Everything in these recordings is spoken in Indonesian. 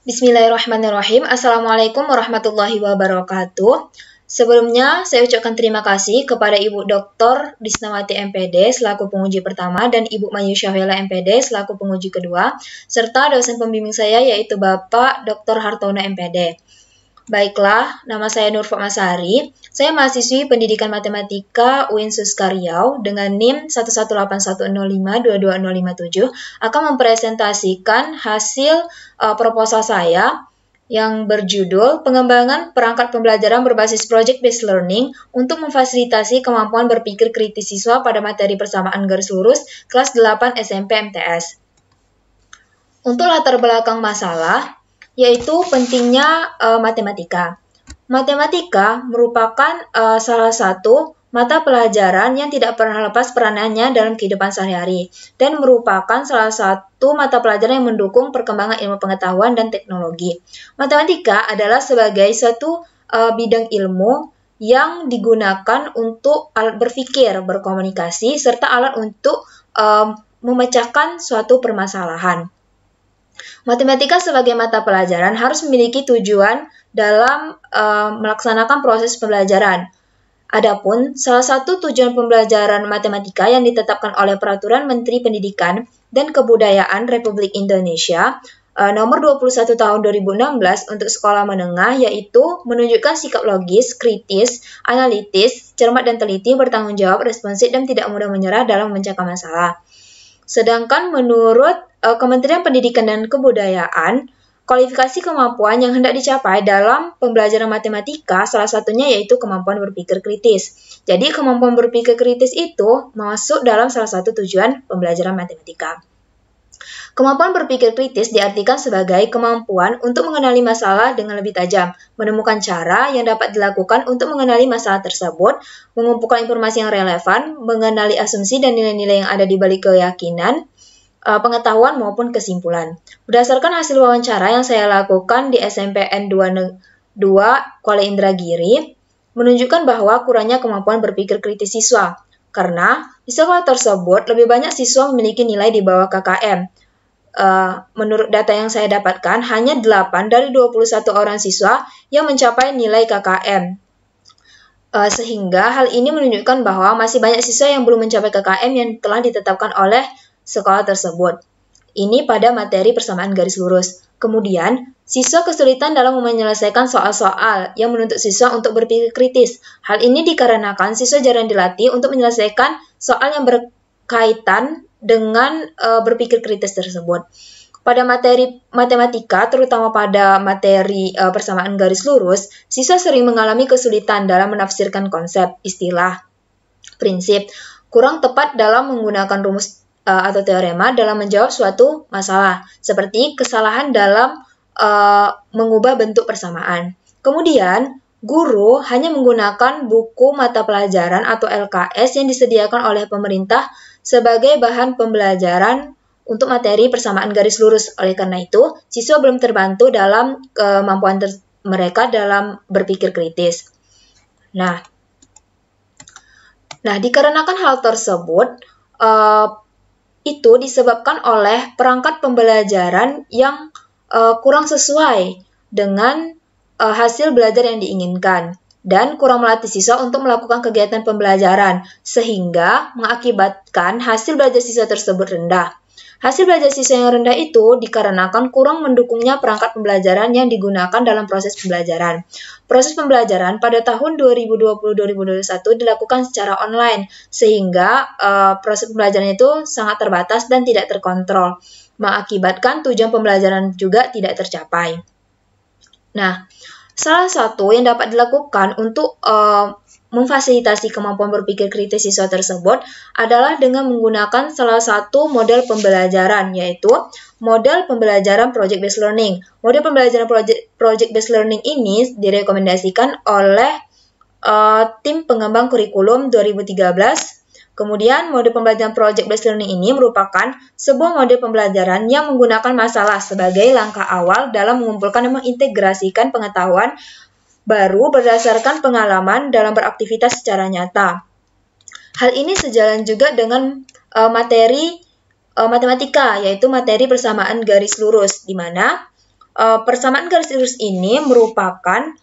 Bismillahirrahmanirrahim. Assalamualaikum warahmatullahi wabarakatuh. Sebelumnya, saya ucapkan terima kasih kepada Ibu Dr. Disnawati MPD selaku penguji pertama dan Ibu Mayu Syahwela MPD selaku penguji kedua, serta dosen pembimbing saya yaitu Bapak Dr. Hartono MPD. Baiklah, nama saya Nur Fatmasari. Saya mahasiswi Pendidikan Matematika UIN Suska Riau dengan NIM 11810522057 akan mempresentasikan hasil proposal saya yang berjudul Pengembangan Perangkat Pembelajaran Berbasis Project-Based Learning untuk memfasilitasi kemampuan berpikir kritis siswa pada materi persamaan garis lurus kelas 8 SMP MTS. Untuk latar belakang masalah, yaitu pentingnya matematika. Matematika merupakan salah satu mata pelajaran yang tidak pernah lepas peranannya dalam kehidupan sehari-hari dan merupakan salah satu mata pelajaran yang mendukung perkembangan ilmu pengetahuan dan teknologi. Matematika adalah sebagai suatu bidang ilmu yang digunakan untuk alat berpikir, berkomunikasi, serta alat untuk memecahkan suatu permasalahan. Matematika sebagai mata pelajaran harus memiliki tujuan dalam melaksanakan proses pembelajaran. Adapun salah satu tujuan pembelajaran matematika yang ditetapkan oleh Peraturan Menteri Pendidikan dan Kebudayaan Republik Indonesia nomor 21 tahun 2016 untuk sekolah menengah yaitu menunjukkan sikap logis, kritis, analitis, cermat dan teliti, bertanggung jawab, responsif dan tidak mudah menyerah dalam memecahkan masalah. Sedangkan menurut Kementerian Pendidikan dan Kebudayaan, kualifikasi kemampuan yang hendak dicapai dalam pembelajaran matematika salah satunya yaitu kemampuan berpikir kritis. Jadi kemampuan berpikir kritis itu masuk dalam salah satu tujuan pembelajaran matematika. Kemampuan berpikir kritis diartikan sebagai kemampuan untuk mengenali masalah dengan lebih tajam, menemukan cara yang dapat dilakukan untuk mengenali masalah tersebut, mengumpulkan informasi yang relevan, mengenali asumsi dan nilai-nilai yang ada di balik keyakinan, pengetahuan maupun kesimpulan. Berdasarkan hasil wawancara yang saya lakukan di SMPN 2 Kuala Indragiri, menunjukkan bahwa kurangnya kemampuan berpikir kritis siswa, karena di sekolah tersebut lebih banyak siswa memiliki nilai di bawah KKM. Menurut data yang saya dapatkan, hanya 8 dari 21 orang siswa yang mencapai nilai KKM. Sehingga hal ini menunjukkan bahwa masih banyak siswa yang belum mencapai KKM yang telah ditetapkan oleh sekolah tersebut. Ini pada materi persamaan garis lurus. Kemudian, siswa kesulitan dalam menyelesaikan soal-soal yang menuntut siswa untuk berpikir kritis. Hal ini dikarenakan siswa jarang dilatih untuk menyelesaikan soal yang berkaitan dengan berpikir kritis tersebut. Pada materi matematika, terutama pada materi persamaan garis lurus, siswa sering mengalami kesulitan dalam menafsirkan konsep, istilah, prinsip, kurang tepat dalam menggunakan rumus atau teorema dalam menjawab suatu masalah, seperti kesalahan dalam mengubah bentuk persamaan. Kemudian, guru hanya menggunakan buku mata pelajaran atau LKS yang disediakan oleh pemerintah sebagai bahan pembelajaran untuk materi persamaan garis lurus. Oleh karena itu, siswa belum terbantu dalam kemampuan mereka dalam berpikir kritis. Nah, dikarenakan hal tersebut, itu disebabkan oleh perangkat pembelajaran yang kurang sesuai dengan hasil belajar yang diinginkan dan kurang melatih siswa untuk melakukan kegiatan pembelajaran sehingga mengakibatkan hasil belajar siswa tersebut rendah. Hasil belajar siswa yang rendah itu dikarenakan kurang mendukungnya perangkat pembelajaran yang digunakan dalam proses pembelajaran. Proses pembelajaran pada tahun 2020-2021 dilakukan secara online, sehingga proses pembelajaran itu sangat terbatas dan tidak terkontrol, mengakibatkan tujuan pembelajaran juga tidak tercapai. Nah, salah satu yang dapat dilakukan untuk memfasilitasi kemampuan berpikir kritis siswa tersebut adalah dengan menggunakan salah satu model pembelajaran, yaitu model pembelajaran project-based learning. Model pembelajaran project-based learning ini direkomendasikan oleh tim pengembang kurikulum 2013. Kemudian, model pembelajaran project-based learning ini merupakan sebuah model pembelajaran yang menggunakan masalah sebagai langkah awal dalam mengumpulkan dan mengintegrasikan pengetahuan baru berdasarkan pengalaman dalam beraktivitas secara nyata. Hal ini sejalan juga dengan materi matematika, yaitu materi persamaan garis lurus, di mana persamaan garis lurus ini merupakan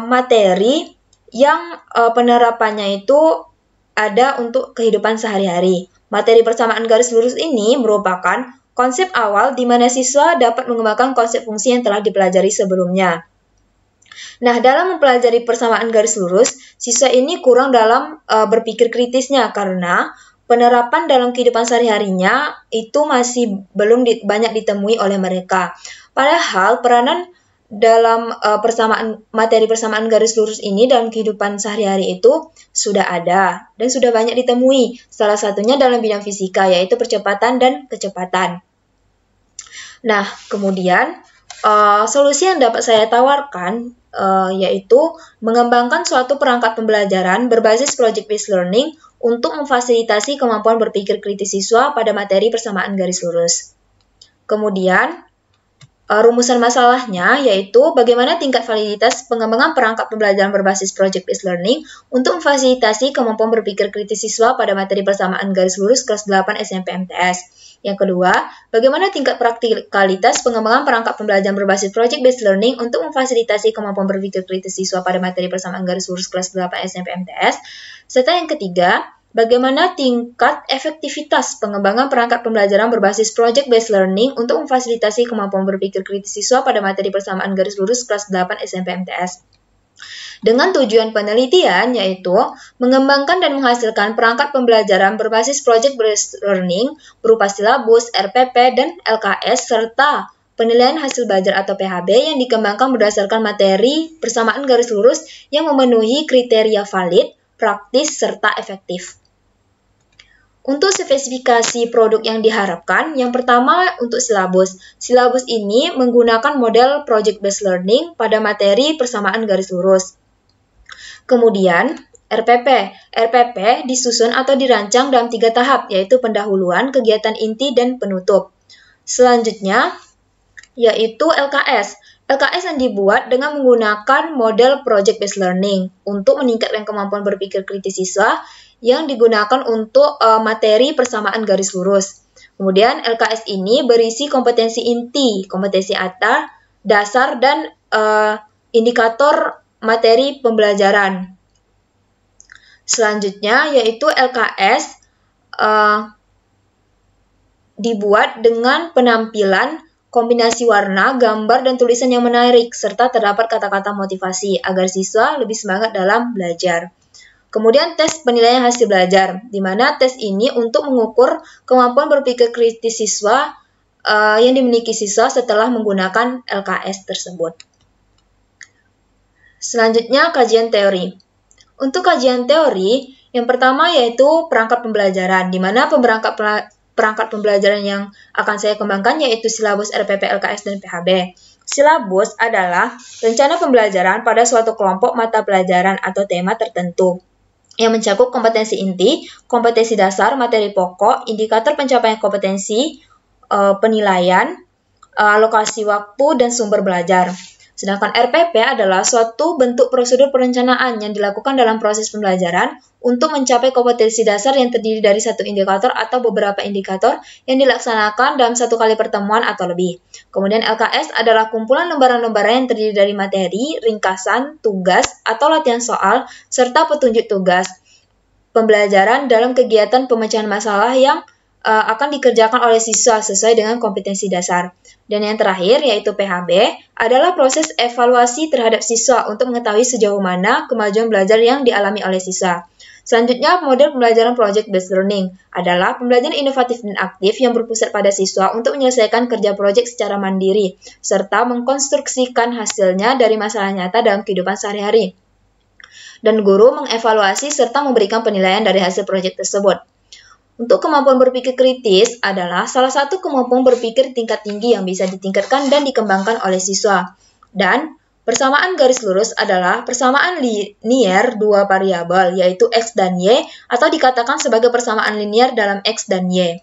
materi yang penerapannya itu ada untuk kehidupan sehari-hari. Materi persamaan garis lurus ini merupakan konsep awal di mana siswa dapat mengembangkan konsep fungsi yang telah dipelajari sebelumnya. Nah, dalam mempelajari persamaan garis lurus, siswa ini kurang dalam berpikir kritisnya karena penerapan dalam kehidupan sehari-harinya itu masih belum banyak ditemui oleh mereka. Padahal peranan dalam materi persamaan garis lurus ini dalam kehidupan sehari-hari itu sudah ada dan sudah banyak ditemui. Salah satunya dalam bidang fisika, yaitu percepatan dan kecepatan. Nah, kemudian solusi yang dapat saya tawarkan yaitu mengembangkan suatu perangkat pembelajaran berbasis project-based learning untuk memfasilitasi kemampuan berpikir kritis siswa pada materi persamaan garis lurus. Kemudian, rumusan masalahnya yaitu bagaimana tingkat validitas pengembangan perangkat pembelajaran berbasis project-based learning untuk memfasilitasi kemampuan berpikir kritis siswa pada materi persamaan garis lurus kelas 8 SMP MTS. Yang kedua, bagaimana tingkat praktikalitas pengembangan perangkat pembelajaran berbasis project-based learning untuk memfasilitasi kemampuan berpikir kritis siswa pada materi persamaan garis lurus kelas 8 SMP MTS. Serta yang ketiga, bagaimana tingkat efektivitas pengembangan perangkat pembelajaran berbasis project-based learning untuk memfasilitasi kemampuan berpikir kritis siswa pada materi persamaan garis lurus kelas 8 SMP MTS. Dengan tujuan penelitian yaitu mengembangkan dan menghasilkan perangkat pembelajaran berbasis project-based learning berupa silabus, RPP, dan LKS, serta penilaian hasil belajar atau PHB yang dikembangkan berdasarkan materi persamaan garis lurus yang memenuhi kriteria valid, praktis, serta efektif. Untuk spesifikasi produk yang diharapkan, yang pertama untuk silabus. Silabus ini menggunakan model project-based learning pada materi persamaan garis lurus. Kemudian, RPP disusun atau dirancang dalam 3 tahap, yaitu pendahuluan, kegiatan inti, dan penutup. Selanjutnya, yaitu LKS. LKS yang dibuat dengan menggunakan model project-based learning untuk meningkatkan kemampuan berpikir kritis siswa yang digunakan untuk materi persamaan garis lurus. Kemudian, LKS ini berisi kompetensi inti, kompetensi dasar, dan indikator materi pembelajaran. Selanjutnya, yaitu LKS dibuat dengan penampilan kombinasi warna, gambar, dan tulisan yang menarik, serta terdapat kata-kata motivasi agar siswa lebih semangat dalam belajar. Kemudian tes penilaian hasil belajar, di mana tes ini untuk mengukur kemampuan berpikir kritis siswa yang dimiliki siswa setelah menggunakan LKS tersebut. Selanjutnya, kajian teori. Untuk kajian teori, yang pertama yaitu perangkat pembelajaran, di mana perangkat pembelajaran yang akan saya kembangkan yaitu silabus, RPP, LKS, dan PHB. Silabus adalah rencana pembelajaran pada suatu kelompok mata pelajaran atau tema tertentu, yang mencakup kompetensi inti, kompetensi dasar, materi pokok, indikator pencapaian kompetensi, penilaian, alokasi waktu, dan sumber belajar. Sedangkan RPP adalah suatu bentuk prosedur perencanaan yang dilakukan dalam proses pembelajaran untuk mencapai kompetensi dasar yang terdiri dari satu indikator atau beberapa indikator yang dilaksanakan dalam satu kali pertemuan atau lebih. Kemudian LKS adalah kumpulan lembaran-lembaran yang terdiri dari materi, ringkasan, tugas, atau latihan soal, serta petunjuk tugas pembelajaran dalam kegiatan pemecahan masalah yang akan dikerjakan oleh siswa sesuai dengan kompetensi dasar. Dan yang terakhir, yaitu PHB, adalah proses evaluasi terhadap siswa untuk mengetahui sejauh mana kemajuan belajar yang dialami oleh siswa. Selanjutnya, model pembelajaran project-based learning adalah pembelajaran inovatif dan aktif yang berpusat pada siswa untuk menyelesaikan kerja proyek secara mandiri, serta mengkonstruksikan hasilnya dari masalah nyata dalam kehidupan sehari-hari. Dan guru mengevaluasi serta memberikan penilaian dari hasil proyek tersebut. Untuk kemampuan berpikir kritis adalah salah satu kemampuan berpikir tingkat tinggi yang bisa ditingkatkan dan dikembangkan oleh siswa. Dan persamaan garis lurus adalah persamaan linier dua variabel, yaitu X dan Y, atau dikatakan sebagai persamaan linier dalam X dan Y.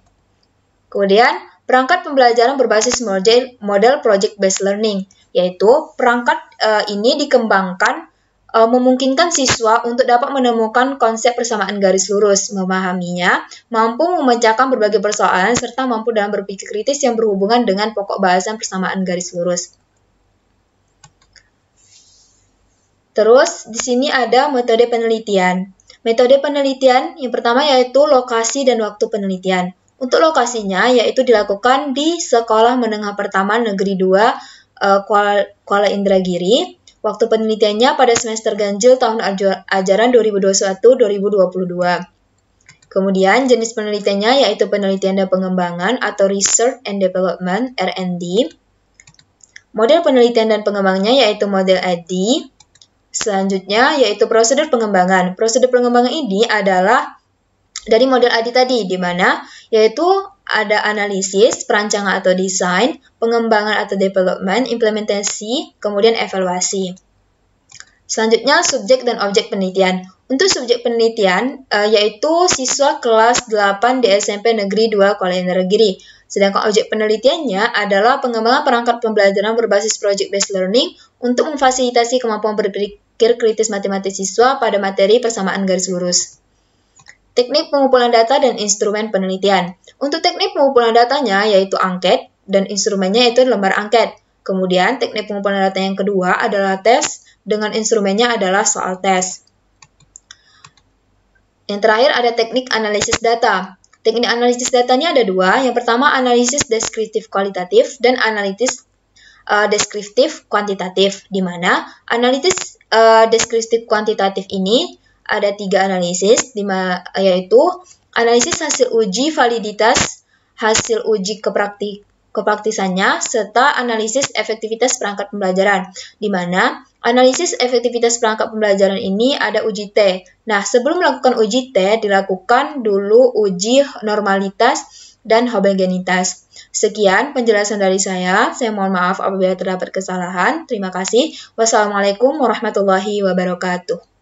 Kemudian, perangkat pembelajaran berbasis model project-based learning, yaitu perangkat ini dikembangkan memungkinkan siswa untuk dapat menemukan konsep persamaan garis lurus, memahaminya, mampu memecahkan berbagai persoalan, serta mampu dalam berpikir kritis yang berhubungan dengan pokok bahasan persamaan garis lurus. Terus, di sini ada metode penelitian. Metode penelitian yang pertama yaitu lokasi dan waktu penelitian. Untuk lokasinya yaitu dilakukan di Sekolah Menengah Pertama Negeri 2 Kuala Indragiri. Waktu penelitiannya pada semester ganjil tahun ajaran 2021-2022. Kemudian jenis penelitiannya yaitu penelitian dan pengembangan atau Research and Development (R&D). Model penelitian dan pengembangannya yaitu model ADDIE. Selanjutnya yaitu prosedur pengembangan. Prosedur pengembangan ini adalah dari model ADDIE tadi, di mana yaitu ada analisis, perancangan atau desain, pengembangan atau development, implementasi, kemudian evaluasi. Selanjutnya subjek dan objek penelitian. Untuk subjek penelitian yaitu siswa kelas 8 di SMP Negeri 2 Kuala Indragiri. Sedangkan objek penelitiannya adalah pengembangan perangkat pembelajaran berbasis project-based learning untuk memfasilitasi kemampuan berpikir kritis matematis siswa pada materi persamaan garis lurus. Teknik pengumpulan data dan instrumen penelitian. Untuk teknik pengumpulan datanya yaitu angket dan instrumennya yaitu lembar angket. Kemudian teknik pengumpulan data yang kedua adalah tes dengan instrumennya adalah soal tes. Yang terakhir ada teknik analisis data. Teknik analisis datanya ada dua. Yang pertama analisis deskriptif kualitatif dan analisis deskriptif kuantitatif, di mana analisis deskriptif kuantitatif ini ada 3 analisis, yaitu analisis hasil uji validitas, hasil uji kepraktisannya, serta analisis efektivitas perangkat pembelajaran, di mana analisis efektivitas perangkat pembelajaran ini ada uji T. Nah, sebelum melakukan uji T, dilakukan dulu uji normalitas dan homogenitas. Sekian penjelasan dari saya. Saya mohon maaf apabila terdapat kesalahan. Terima kasih. Wassalamualaikum warahmatullahi wabarakatuh.